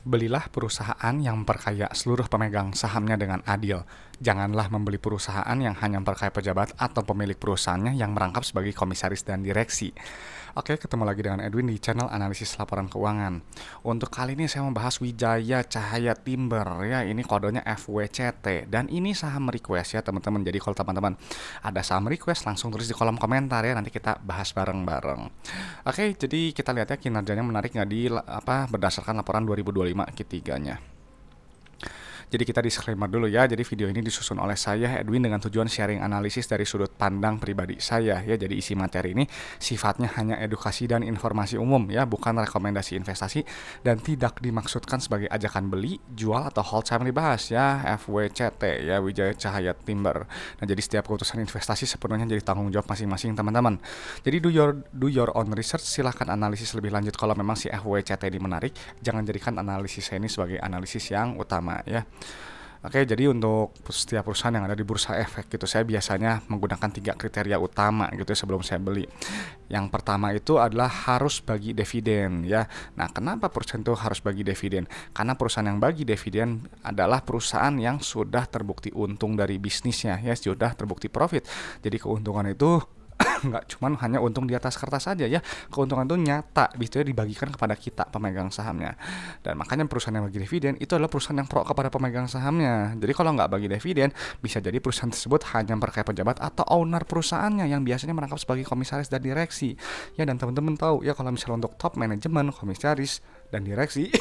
Belilah perusahaan yang memperkaya seluruh pemegang sahamnya dengan adil. Janganlah membeli perusahaan yang hanya memperkaya pejabat atau pemilik perusahaannya yang merangkap sebagai komisaris dan direksi. Oke, ketemu lagi dengan Edwin di channel analisis laporan keuangan. Untuk kali ini saya membahas Wijaya Cahaya Timber ya, ini kodenya FWCT dan ini saham request ya teman-teman. Jadi kalau teman-teman ada saham request langsung tulis di kolom komentar ya, nanti kita bahas bareng-bareng. Oke, jadi kita lihat ya kinerjanya menarik nggak di berdasarkan laporan 2025 Q3-nya. Jadi kita disclaimer dulu ya. Jadi video ini disusun oleh saya Edwin dengan tujuan sharing analisis dari sudut pandang pribadi saya ya. Jadi isi materi ini sifatnya hanya edukasi dan informasi umum ya, bukan rekomendasi investasi dan tidak dimaksudkan sebagai ajakan beli, jual atau hold saham yang dibahas ya. FWCT ya, Wijaya Cahaya Timber. Nah, jadi setiap keputusan investasi sepenuhnya jadi tanggung jawab masing-masing teman-teman. Jadi do your own research, silahkan analisis lebih lanjut kalau memang si FWCT ini menarik. Jangan jadikan analisis saya ini sebagai analisis yang utama ya. Oke, jadi untuk setiap perusahaan yang ada di bursa efek gitu, saya biasanya menggunakan 3 kriteria utama gitu sebelum saya beli. Yang pertama itu adalah harus bagi dividen ya. Nah, kenapa perusahaan itu harus bagi dividen? Karena perusahaan yang bagi dividen adalah perusahaan yang sudah terbukti untung dari bisnisnya ya, sudah terbukti profit. Jadi keuntungan itu nggak cuman hanya untung di atas kertas saja ya, keuntungan itu nyata bisa dibagikan kepada kita pemegang sahamnya. Dan makanya perusahaan yang bagi dividen itu adalah perusahaan yang pro kepada pemegang sahamnya. Jadi kalau nggak bagi dividen, bisa jadi perusahaan tersebut hanya memperkaya pejabat atau owner perusahaannya yang biasanya merangkap sebagai komisaris dan direksi ya. Dan teman-teman tahu ya, kalau misalnya untuk top manajemen, komisaris dan direksi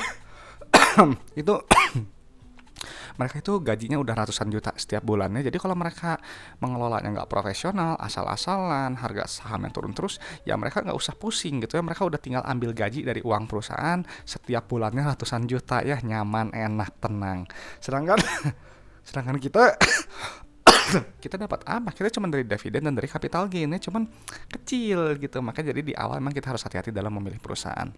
itu mereka itu gajinya udah ratusan juta setiap bulannya. Jadi kalau mereka mengelolanya nggak profesional, asal-asalan, harga sahamnya turun terus, ya mereka nggak usah pusing gitu ya. Mereka udah tinggal ambil gaji dari uang perusahaan setiap bulannya ratusan juta ya, nyaman, enak, tenang. Sedangkan sedangkan kita kita dapat apa? Kita cuma dari dividen dan dari capital gainnya cuman kecil gitu. Makanya jadi di awal memang kita harus hati-hati dalam memilih perusahaan.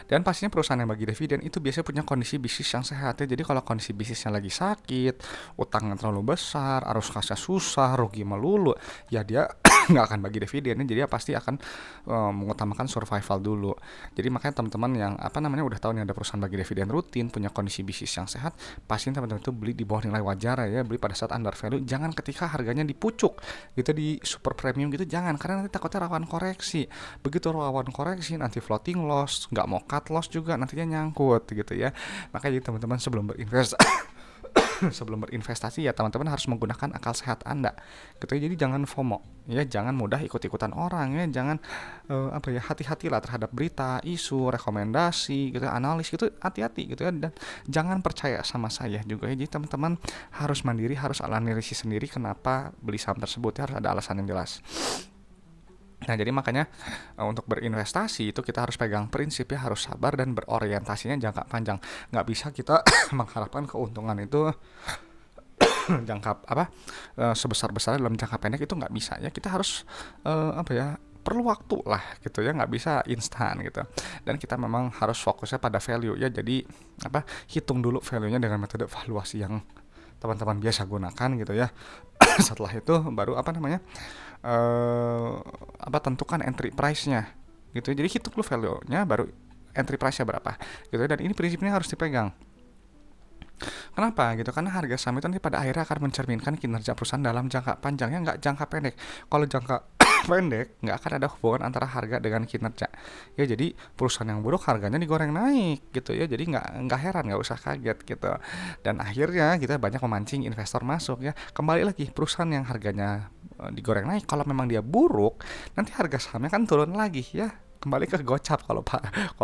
Dan pastinya perusahaan yang bagi dividen itu biasanya punya kondisi bisnis yang sehat ya. Jadi kalau kondisi bisnisnya lagi sakit, utangnya terlalu besar, arus kasnya susah, rugi melulu, ya dia nggak akan bagi dividen. Jadi dia pasti akan mengutamakan survival dulu. Jadi makanya teman-teman yang udah tahu nih ada perusahaan bagi dividen rutin, punya kondisi bisnis yang sehat, pasti teman-teman itu beli di bawah nilai wajar ya. Beli pada saat under value, jangan ketika harganya dipucuk gitu, di super premium gitu, jangan, karena nanti takutnya rawan koreksi. Begitu rawan koreksi nanti floating loss, nggak mau cut loss juga nantinya nyangkut gitu ya. Makanya teman-teman sebelum berinvestasi ya teman-teman harus menggunakan akal sehat Anda gitu ya. Jadi jangan FOMO ya, jangan mudah ikut-ikutan orang ya, jangan hati-hatilah terhadap berita, isu, rekomendasi gitu, analis gitu, hati-hati gitu ya. Dan jangan percaya sama saya juga ya. Jadi teman-teman harus mandiri, harus analisis sendiri kenapa beli saham tersebut ya, harus ada alasan yang jelas. Nah, jadi makanya untuk berinvestasi itu kita harus pegang prinsip ya, harus sabar dan berorientasinya jangka panjang. Nggak bisa kita mengharapkan keuntungan itu sebesar-besar dalam jangka pendek, itu nggak bisa ya. Kita harus perlu waktu lah gitu ya, nggak bisa instan gitu. Dan kita memang harus fokusnya pada value ya. Jadi hitung dulu value-nya dengan metode valuasi yang teman-teman biasa gunakan gitu ya. Setelah itu baru tentukan entry price-nya gitu. Jadi hitung dulu value-nya, baru entry price-nya berapa gitu. Dan ini prinsipnya harus dipegang. Kenapa gitu? Karena harga saham itu nanti pada akhirnya akan mencerminkan kinerja perusahaan dalam jangka panjangnya, nggak jangka pendek. Kalau jangka pendek nggak akan ada hubungan antara harga dengan kinerja ya. Jadi perusahaan yang buruk harganya digoreng naik gitu ya. Jadi nggak heran, nggak usah kaget gitu. Dan akhirnya kita banyak memancing investor masuk ya. Kembali lagi, perusahaan yang harganya digoreng naik, kalau memang dia buruk nanti harga sahamnya kan turun lagi ya, kembali ke gocap kalau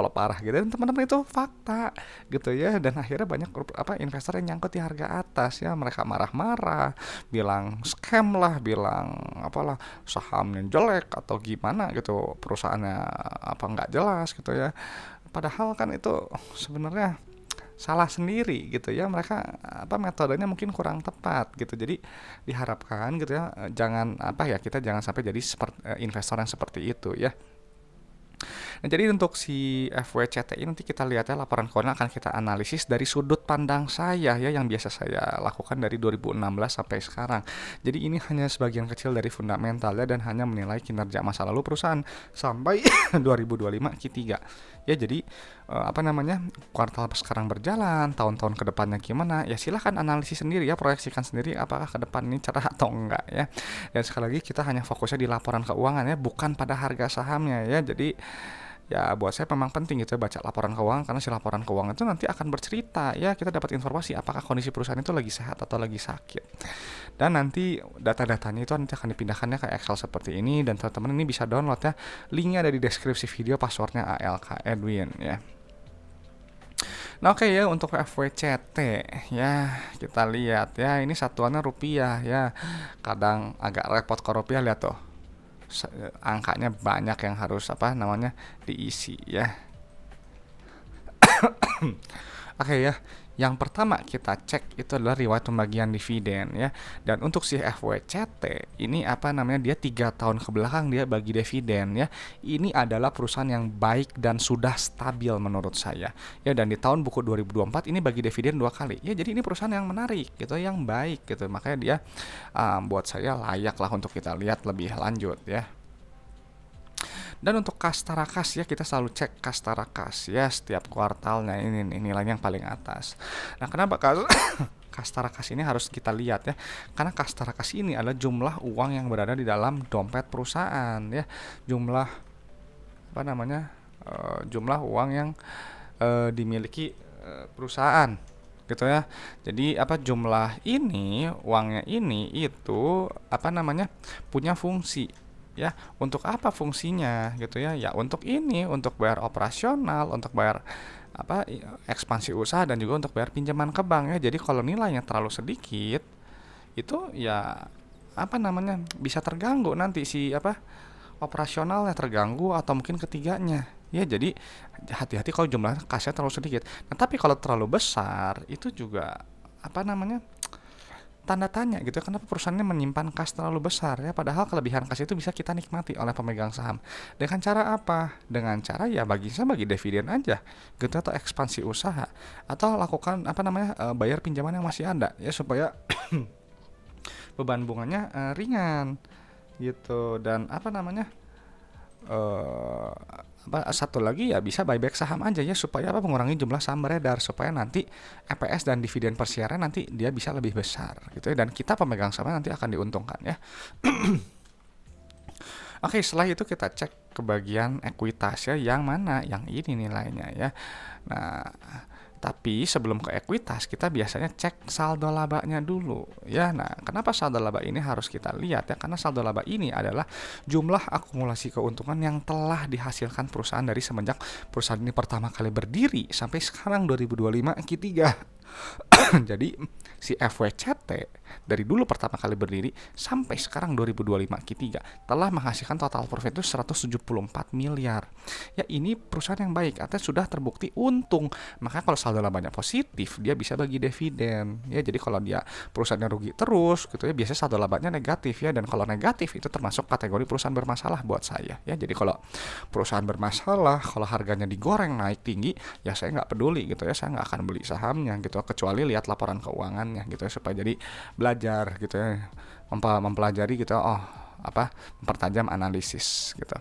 parah gitu. Dan teman-teman itu fakta gitu ya. Dan akhirnya banyak investor yang nyangkut di harga atas ya. Mereka marah-marah, bilang scam lah, bilang sahamnya jelek atau gimana gitu, perusahaannya nggak jelas gitu ya. Padahal kan itu sebenarnya salah sendiri gitu ya. Mereka metodenya mungkin kurang tepat gitu. Jadi diharapkan gitu ya, kita jangan sampai jadi investor yang seperti itu ya. Nah, jadi untuk si FWCT ini nanti kita lihat ya, laporan keuangan akan kita analisis dari sudut pandang saya ya, yang biasa saya lakukan dari 2016 sampai sekarang. Jadi ini hanya sebagian kecil dari fundamentalnya dan hanya menilai kinerja masa lalu perusahaan sampai 2025 Q3. Ya, jadi kuartal sekarang berjalan, tahun-tahun ke depannya gimana, ya silahkan analisis sendiri ya, proyeksikan sendiri apakah ke depan ini cerah atau enggak ya. Dan sekali lagi kita hanya fokusnya di laporan keuangan ya, bukan pada harga sahamnya ya. Jadi ya buat saya memang penting gitu ya baca laporan keuangan, karena si laporan keuangan itu nanti akan bercerita ya, kita dapat informasi apakah kondisi perusahaan itu lagi sehat atau lagi sakit. Dan nanti data-datanya itu nanti akan dipindahkannya ke Excel seperti ini, dan teman-teman ini bisa download ya, linknya ada di deskripsi video, passwordnya ALK Edwin ya. Nah, oke ya, untuk FWCT ya, kita lihat ya, ini satuannya rupiah ya. Kadang agak repot ke rupiah, lihat tuh. Angkanya banyak yang harus diisi ya. Oke ya, yang pertama kita cek itu adalah riwayat pembagian dividen ya. Dan untuk si FWCT ini dia 3 tahun ke belakang dia bagi dividen ya. Ini adalah perusahaan yang baik dan sudah stabil menurut saya ya. Dan di tahun buku 2024 ini bagi dividen 2 kali ya. Jadi ini perusahaan yang menarik gitu, yang baik gitu. Makanya dia buat saya layak lah untuk kita lihat lebih lanjut ya. Dan untuk kas tarakas ya, kita selalu cek kas tarakas ya setiap kuartalnya, ini nilainya yang paling atas. Nah, kenapa kas tarakas ini harus kita lihat ya? Karena kas tarakas ini adalah jumlah uang yang berada di dalam dompet perusahaan ya. Jumlah jumlah uang yang dimiliki perusahaan gitu ya. Jadi jumlah ini, uangnya ini itu punya fungsi ya. Untuk apa fungsinya gitu ya? Ya untuk ini, untuk bayar operasional, untuk bayar ekspansi usaha, dan juga untuk bayar pinjaman ke bank ya. Jadi kalau nilainya terlalu sedikit itu ya bisa terganggu nanti si operasionalnya terganggu, atau mungkin ketiganya ya. Jadi hati-hati kalau jumlah kasnya terlalu sedikit. Nah, tapi kalau terlalu besar itu juga tanda tanya gitu ya, kenapa perusahaannya menyimpan kas terlalu besar ya, padahal kelebihan kas itu bisa kita nikmati oleh pemegang saham. Dengan cara apa? Dengan cara ya bagi dividen aja gitu, atau ekspansi usaha, atau lakukan bayar pinjaman yang masih ada ya, supaya beban bunganya ringan gitu. Dan satu lagi ya, bisa buyback saham aja ya, supaya mengurangi jumlah saham beredar, supaya nanti EPS dan dividen per share nanti dia bisa lebih besar gitu ya, dan kita pemegang saham nanti akan diuntungkan ya. Oke, setelah itu kita cek ke bagian ekuitas ya, yang mana yang ini nilainya ya. Nah, tapi sebelum ke ekuitas, kita biasanya cek saldo labanya dulu ya. Nah, kenapa saldo laba ini harus kita lihat ya? Karena saldo laba ini adalah jumlah akumulasi keuntungan yang telah dihasilkan perusahaan dari semenjak perusahaan ini pertama kali berdiri sampai sekarang 2025 Q3. Jadi si FWCT dari dulu pertama kali berdiri sampai sekarang 2025 Q3 telah menghasilkan total profit itu 174 miliar. Ya, ini perusahaan yang baik, artinya sudah terbukti untung. Maka kalau saldo labanya positif, dia bisa bagi dividen. Ya, jadi kalau dia perusahaannya rugi terus gitu ya, biasanya saldo labanya negatif ya, dan kalau negatif itu termasuk kategori perusahaan bermasalah buat saya. Ya, jadi kalau perusahaan bermasalah, kalau harganya digoreng naik tinggi, ya saya nggak peduli gitu ya, saya nggak akan beli sahamnya gitu, kecuali lihat laporan keuangannya gitu ya, supaya jadi belajar gitu ya, mempelajari gitu, mempertajam analisis gitu.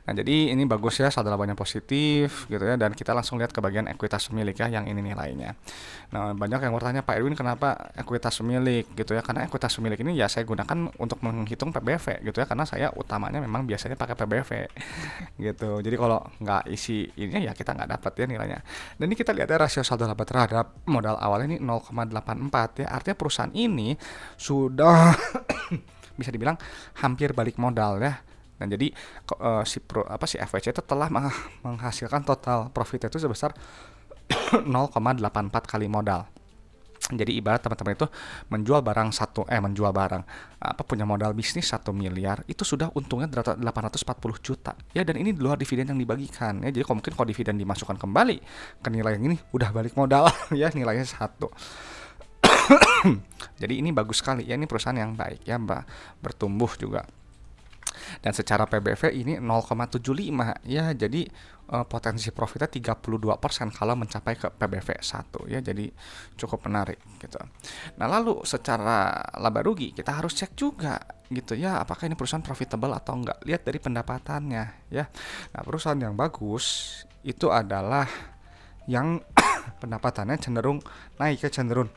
Nah, jadi ini bagus ya, saldo labanya positif gitu ya, dan kita langsung lihat ke bagian ekuitas pemilik ya, yang ini nilainya. Nah, banyak yang bertanya, Pak Edwin kenapa ekuitas pemilik gitu ya? Karena ekuitas pemilik ini ya saya gunakan untuk menghitung PBV gitu ya, karena saya utamanya memang biasanya pakai PBV gitu. Jadi kalau nggak isi ini ya kita nggak dapat ya nilainya. Dan ini kita lihat ya, rasio saldo laba terhadap modal awal ini 0,84 ya, artinya perusahaan ini sudah bisa dibilang hampir balik modal ya. Nah, jadi si FWC itu telah menghasilkan total profit itu sebesar 0,84 kali modal. Jadi ibarat teman-teman itu punya modal bisnis 1 miliar, itu sudah untungnya 840 juta. Ya, dan ini di luar dividen yang dibagikan ya. Jadi kalau dividen dimasukkan kembali ke nilai yang ini udah balik modal ya, nilainya 1. Jadi ini bagus sekali ya, ini perusahaan yang baik ya, bertumbuh juga. Dan secara PBV ini 0,75 ya, jadi potensi profitnya 32% kalau mencapai ke PBV 1 ya, jadi cukup menarik gitu. Nah lalu secara laba rugi kita harus cek juga gitu ya, apakah ini perusahaan profitable atau enggak, lihat dari pendapatannya ya. Nah perusahaan yang bagus itu adalah yang pendapatannya cenderung naik ya, cenderung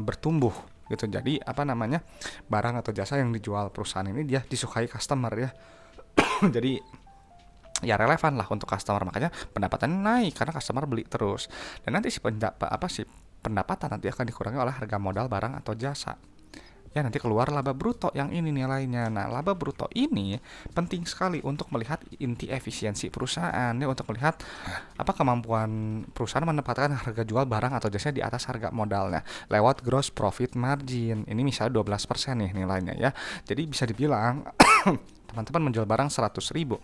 bertumbuh gitu. Jadi barang atau jasa yang dijual perusahaan ini dia disukai customer ya. Jadi ya relevan lah untuk customer, makanya pendapatannya naik karena customer beli terus. Dan nanti si pendapatan nanti akan dikurangi oleh harga modal barang atau jasa. Ya nanti keluar laba bruto yang ini nilainya. Nah laba bruto ini penting sekali untuk melihat inti efisiensi perusahaan ya, untuk melihat apa kemampuan perusahaan menempatkan harga jual barang atau jasa di atas harga modalnya lewat gross profit margin. Ini misalnya 12% nih nilainya ya. Jadi bisa dibilang teman-teman menjual barang 100.000,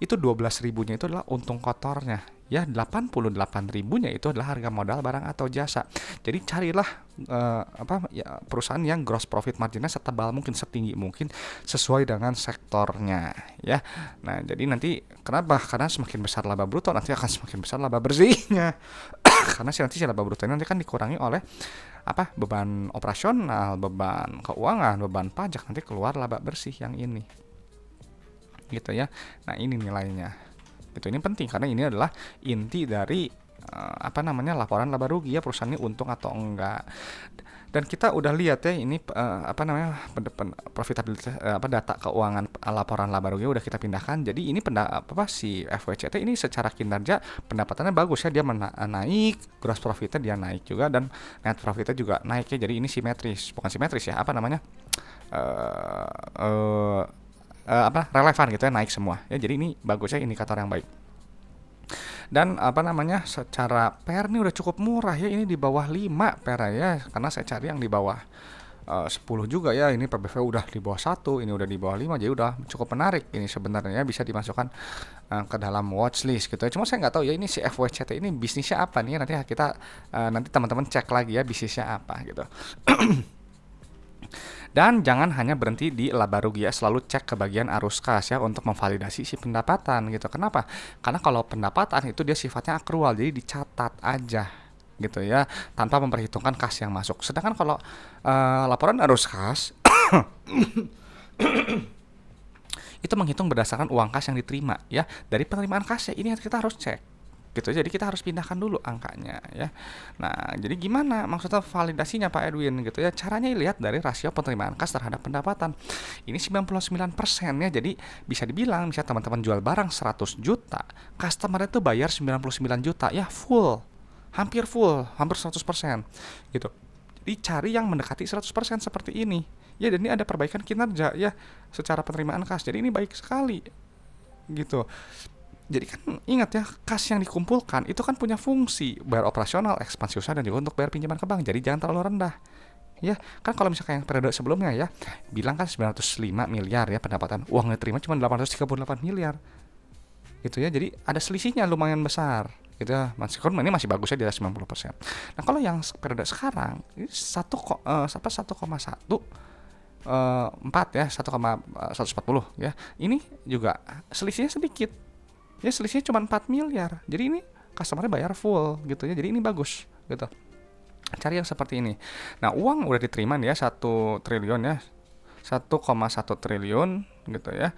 itu 12.000-nya itu adalah untung kotornya ya, 88.000-nya itu adalah harga modal barang atau jasa. Jadi carilah perusahaan yang gross profit marginnya setebal mungkin, setinggi mungkin, sesuai dengan sektornya ya. Nah jadi nanti kenapa? Karena semakin besar laba bruto nanti akan semakin besar laba bersihnya. Karena nanti si laba bruto ini nanti kan dikurangi oleh beban operasional, beban keuangan, beban pajak, nanti keluar laba bersih yang ini gitu ya. Nah ini nilainya gitu, ini penting karena ini adalah inti dari laporan laba rugi ya, perusahaan ini untung atau enggak. Dan kita udah lihat ya ini profitabilitas data keuangan laporan laba rugi udah kita pindahkan. Jadi ini si FWCT ini secara kinerja pendapatannya bagus ya, dia naik, gross profitnya dia naik juga, dan net profitnya juga naik ya. Jadi ini bukan simetris ya, relevan gitu ya, naik semua ya. Jadi ini bagus ya, indikator yang baik. Dan secara PER ini udah cukup murah ya, ini di bawah 5 PER ya, karena saya cari yang di bawah 10 juga ya. Ini PBV udah di bawah 1, ini udah di bawah 5, jadi udah cukup menarik ini sebenarnya, bisa dimasukkan ke dalam watchlist gitu ya. Cuma saya nggak tahu ya ini si FWCT ini bisnisnya apa nih, nanti teman-teman cek lagi ya bisnisnya apa gitu. Dan jangan hanya berhenti di laba rugi ya, selalu cek ke bagian arus kas ya untuk memvalidasi si pendapatan gitu. Kenapa? Karena kalau pendapatan itu dia sifatnya akrual, jadi dicatat aja gitu ya, tanpa memperhitungkan kas yang masuk. Sedangkan kalau laporan arus kas itu menghitung berdasarkan uang kas yang diterima ya, dari penerimaan kasnya. Ini kita harus cek gitu, jadi kita harus pindahkan dulu angkanya ya. Nah jadi gimana maksudnya validasinya Pak Edwin gitu ya, caranya lihat dari rasio penerimaan kas terhadap pendapatan. Ini 99% ya, jadi bisa dibilang misalnya teman-teman jual barang 100 juta, customer itu bayar 99 juta ya, hampir 100% gitu. Jadi cari yang mendekati 100% seperti ini ya, dan ini ada perbaikan kinerja ya secara penerimaan kas, jadi ini baik sekali gitu. Jadi kan ingat ya, kas yang dikumpulkan itu kan punya fungsi bayar operasional, ekspansi usaha, dan juga untuk bayar pinjaman ke bank. Jadi jangan terlalu rendah. Ya, kan kalau misalkan yang periode sebelumnya ya, bilang kan 905 miliar ya pendapatan, uang diterima cuma 838 miliar. Gitu ya. Jadi ada selisihnya lumayan besar. Gitu ya. Ini masih bagus ya di atas 90%. Nah, kalau yang periode sekarang ini 1,1 4 ya, 1,140 ya. Ini juga selisihnya sedikit. Ya selisihnya cuma 4 miliar. Jadi ini customernya bayar full gitu ya. Jadi ini bagus gitu. Cari yang seperti ini. Nah, uang udah diterima ya 1 triliun ya. 1,1 triliun gitu ya.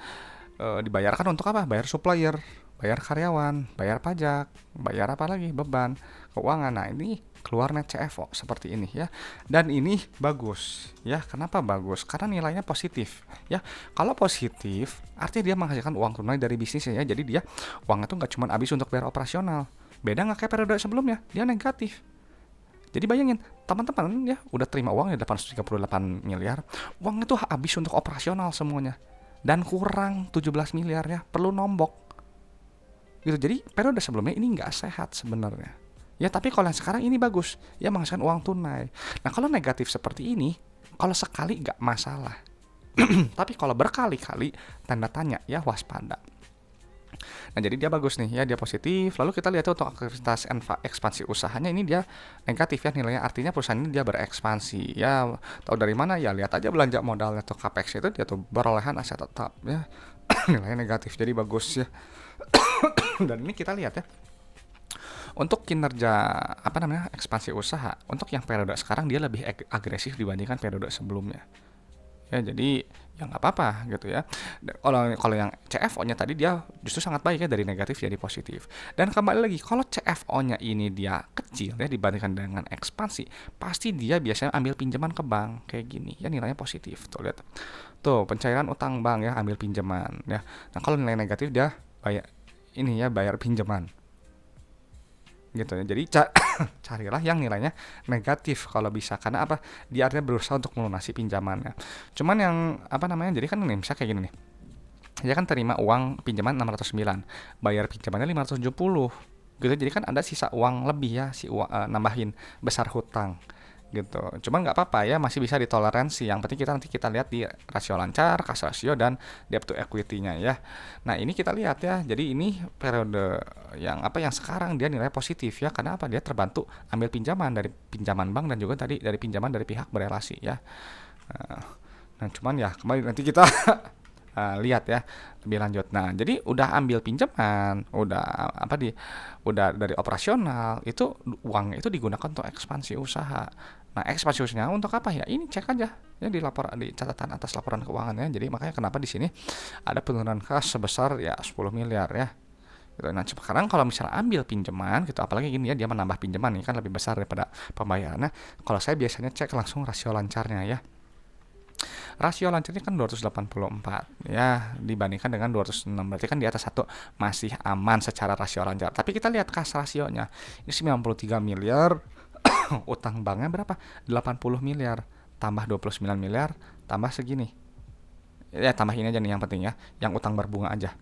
Dibayarkan untuk apa? Bayar supplier, bayar karyawan, bayar pajak, bayar apa lagi? Beban keuangan. Nah, ini keluar net CFO seperti ini ya. Dan ini bagus ya. Kenapa bagus? Karena nilainya positif ya. Kalau positif artinya dia menghasilkan uang tunai dari bisnisnya ya. Jadi dia uangnya tuh nggak cuma habis untuk bayar operasional. Beda nggak kayak periode sebelumnya, dia negatif. Jadi bayangin teman-teman ya, udah terima uangnya 838 miliar, uang itu habis untuk operasional semuanya, dan kurang 17 miliar ya, perlu nombok gitu. Jadi periode sebelumnya ini nggak sehat sebenarnya ya, tapi kalau yang sekarang ini bagus ya, menghasilkan uang tunai. Nah kalau negatif seperti ini, kalau sekali nggak masalah tapi kalau berkali-kali tanda tanya ya, waspada. Nah, jadi dia bagus nih ya, dia positif. Lalu kita lihat untuk aktivitas ekspansi usahanya ini dia negatif ya nilainya. Artinya perusahaan ini dia berekspansi. Ya, tahu dari mana ya? Lihat aja belanja modalnya tuh capex itu dia tuh perolehan aset tetap ya. Nilainya negatif. Jadi bagus ya. Dan ini kita lihat ya. Untuk kinerja ekspansi usaha untuk yang periode sekarang dia lebih agresif dibandingkan periode sebelumnya. Ya, jadi ya nggak apa-apa gitu ya. Kalau kalau yang CFO-nya tadi dia justru sangat baik ya, dari negatif jadi positif. Dan kembali lagi, kalau CFO-nya ini dia kecil ya dibandingkan dengan ekspansi, pasti dia biasanya ambil pinjaman ke bank kayak gini ya, nilainya positif. Tuh lihat. Tuh, pencairan utang bank ya, ambil pinjaman ya. Nah, kalau nilai negatif dia bayar ini ya, bayar pinjaman gitu ya. Jadi carilah yang nilainya negatif kalau bisa, karena apa, dia artinya berusaha untuk melunasi pinjamannya. Cuman yang jadi kan ini misalnya kayak gini nih, dia kan terima uang pinjaman 609, bayar pinjamannya 570 gitu. Jadi kan ada sisa uang lebih ya, si uang nambahin besar hutang gitu. Cuman nggak apa-apa ya, masih bisa ditoleransi. Yang penting nanti kita lihat di rasio lancar, cash ratio, dan debt to equity-nya ya. Nah, ini kita lihat ya. Jadi ini periode yang sekarang dia nilai positif ya. Karena apa? Dia terbantu ambil pinjaman dari pinjaman bank dan juga tadi dari pinjaman dari pihak berelasi ya. Nah, cuman ya kembali nanti kita lihat ya lebih lanjut. Nah, jadi udah ambil pinjaman, udah dari operasional, itu uangnya itu digunakan untuk ekspansi usaha. Nah, ekspansi usahanya untuk apa ya? Ini cek aja ya di catatan atas laporan keuangan ya. Jadi makanya kenapa di sini ada penurunan kas sebesar ya 10 miliar ya. Gitu. Nah, sekarang kalau misalnya ambil pinjaman gitu, apalagi gini ya, dia menambah pinjaman ini kan lebih besar daripada pembayarannya. Kalau saya biasanya cek langsung rasio lancarnya ya. Rasio lancarnya kan 284 ya, dibandingkan dengan 206, berarti kan di atas 1, masih aman secara rasio lancar. Tapi kita lihat kas rasionya, ini 93 miliar, utang banknya berapa? 80 miliar, tambah 29 miliar, tambah segini. Ya, tambah ini aja nih yang penting ya, yang utang berbunga aja.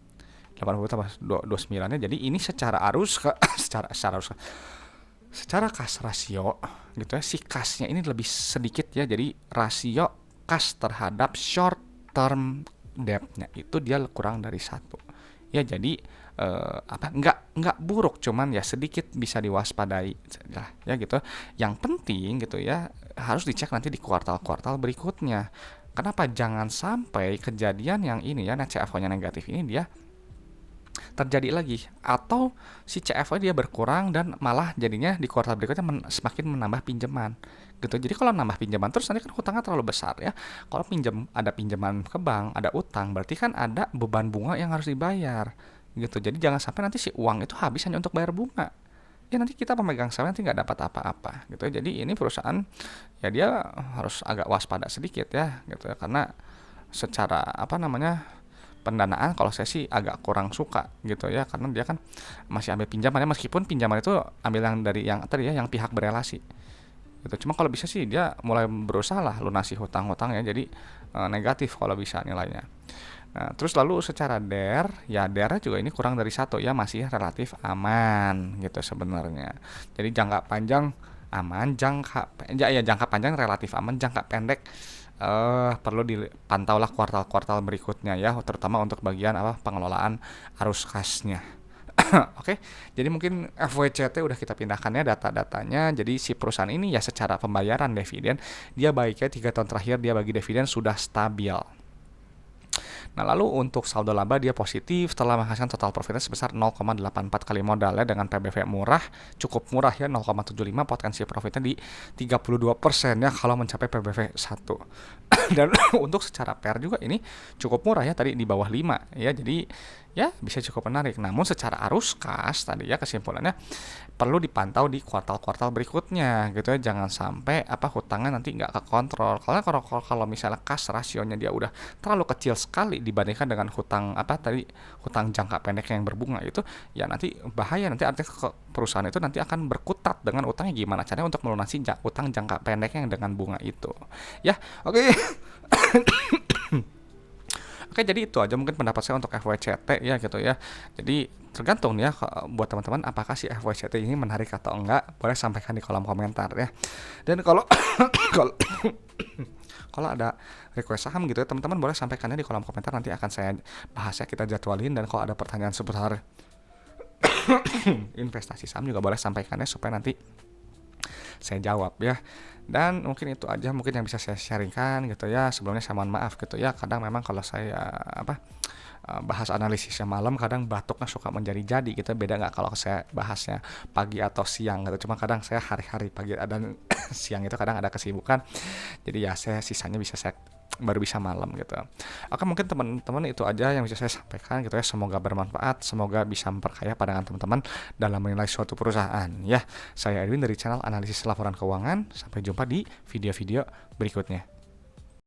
80 tambah 29-nya, jadi ini secara arus secara kas rasio gitu ya, si kasnya ini lebih sedikit ya. Jadi rasio kas terhadap short term debt-nya itu dia kurang dari 1 ya. Jadi nggak buruk, cuman ya sedikit bisa diwaspadai lah ya gitu. Yang penting gitu ya, harus dicek nanti di kuartal-kuartal berikutnya. Kenapa? Jangan sampai kejadian yang ini ya, net CFO-nya negatif ini dia terjadi lagi, atau si CFO dia berkurang dan malah jadinya di kuartal berikutnya semakin menambah pinjaman gitu. Jadi kalau nambah pinjaman terus nanti kan hutangnya terlalu besar ya. Kalau ada pinjaman ke bank, ada utang, berarti kan ada beban bunga yang harus dibayar gitu. Jadi jangan sampai nanti si uang itu habis hanya untuk bayar bunga ya, nanti kita pemegang saham nanti nggak dapat apa-apa gitu. Jadi ini perusahaan ya dia harus agak waspada sedikit ya gitu ya, karena secara pendanaan kalau saya sih agak kurang suka gitu ya, karena dia kan masih ambil pinjamannya, meskipun pinjaman itu ambil yang dari yang tadi ya, yang pihak berelasi gitu. Cuma kalau bisa sih dia mulai berusaha lah lunasi hutang-hutang ya, jadi negatif kalau bisa nilainya. Nah, terus lalu secara DER juga ini kurang dari 1 ya, masih relatif aman gitu sebenarnya. Jadi jangka panjang aman, jangka panjang relatif aman, jangka pendek perlu dipantau lah kuartal-kuartal berikutnya ya, terutama untuk bagian pengelolaan arus kasnya. Oke, jadi mungkin FWCT udah kita pindahkan ya data-datanya. Jadi si perusahaan ini ya secara pembayaran dividen dia baiknya 3 tahun terakhir dia bagi dividen sudah stabil. Nah, lalu untuk saldo laba dia positif setelah menghasilkan total profitnya sebesar 0,84 kali modal ya, dengan PBV murah, cukup murah ya, 0,75, potensi profitnya di 32% ya kalau mencapai PBV 1. Dan untuk secara PER juga ini cukup murah ya, tadi di bawah 5 ya, jadi ya bisa cukup menarik. Namun secara arus kas tadi ya, kesimpulannya perlu dipantau di kuartal-kuartal berikutnya gitu ya, jangan sampai hutangnya nanti nggak kekontrol. Karena kalau misalnya kas rasionya dia udah terlalu kecil sekali dibandingkan dengan hutang hutang jangka pendek yang berbunga itu ya, nanti bahaya. Nanti artinya perusahaan itu nanti akan berkutat dengan utangnya, gimana caranya untuk melunasi utang jangka pendek yang dengan bunga itu ya. Oke. Oke, jadi itu aja mungkin pendapat saya untuk FWCT ya gitu ya. Jadi tergantung ya buat teman-teman, apakah si FWCT ini menarik atau enggak, boleh sampaikan di kolom komentar ya. Dan kalau Kalau ada request saham gitu ya, teman-teman boleh sampaikannya di kolom komentar, nanti akan saya bahas ya, kita jadwalin. Dan kalau ada pertanyaan seputar investasi saham juga boleh sampaikannya supaya nanti saya jawab ya. Dan mungkin itu aja mungkin yang bisa saya sharingkan gitu ya. Sebelumnya saya mohon maaf gitu ya, kadang memang kalau saya bahas analisisnya malam kadang batuknya suka menjadi-jadi gitu. Beda nggak kalau saya bahasnya pagi atau siang gitu. Cuma kadang saya hari-hari pagi dan siang itu kadang ada kesibukan, jadi ya saya sisanya saya baru bisa malam gitu. Oke, mungkin teman-teman itu aja yang bisa saya sampaikan gitu ya. Semoga bermanfaat, semoga bisa memperkaya pandangan teman-teman dalam menilai suatu perusahaan ya. Saya Edwin dari channel Analisis Laporan Keuangan. Sampai jumpa di video-video berikutnya.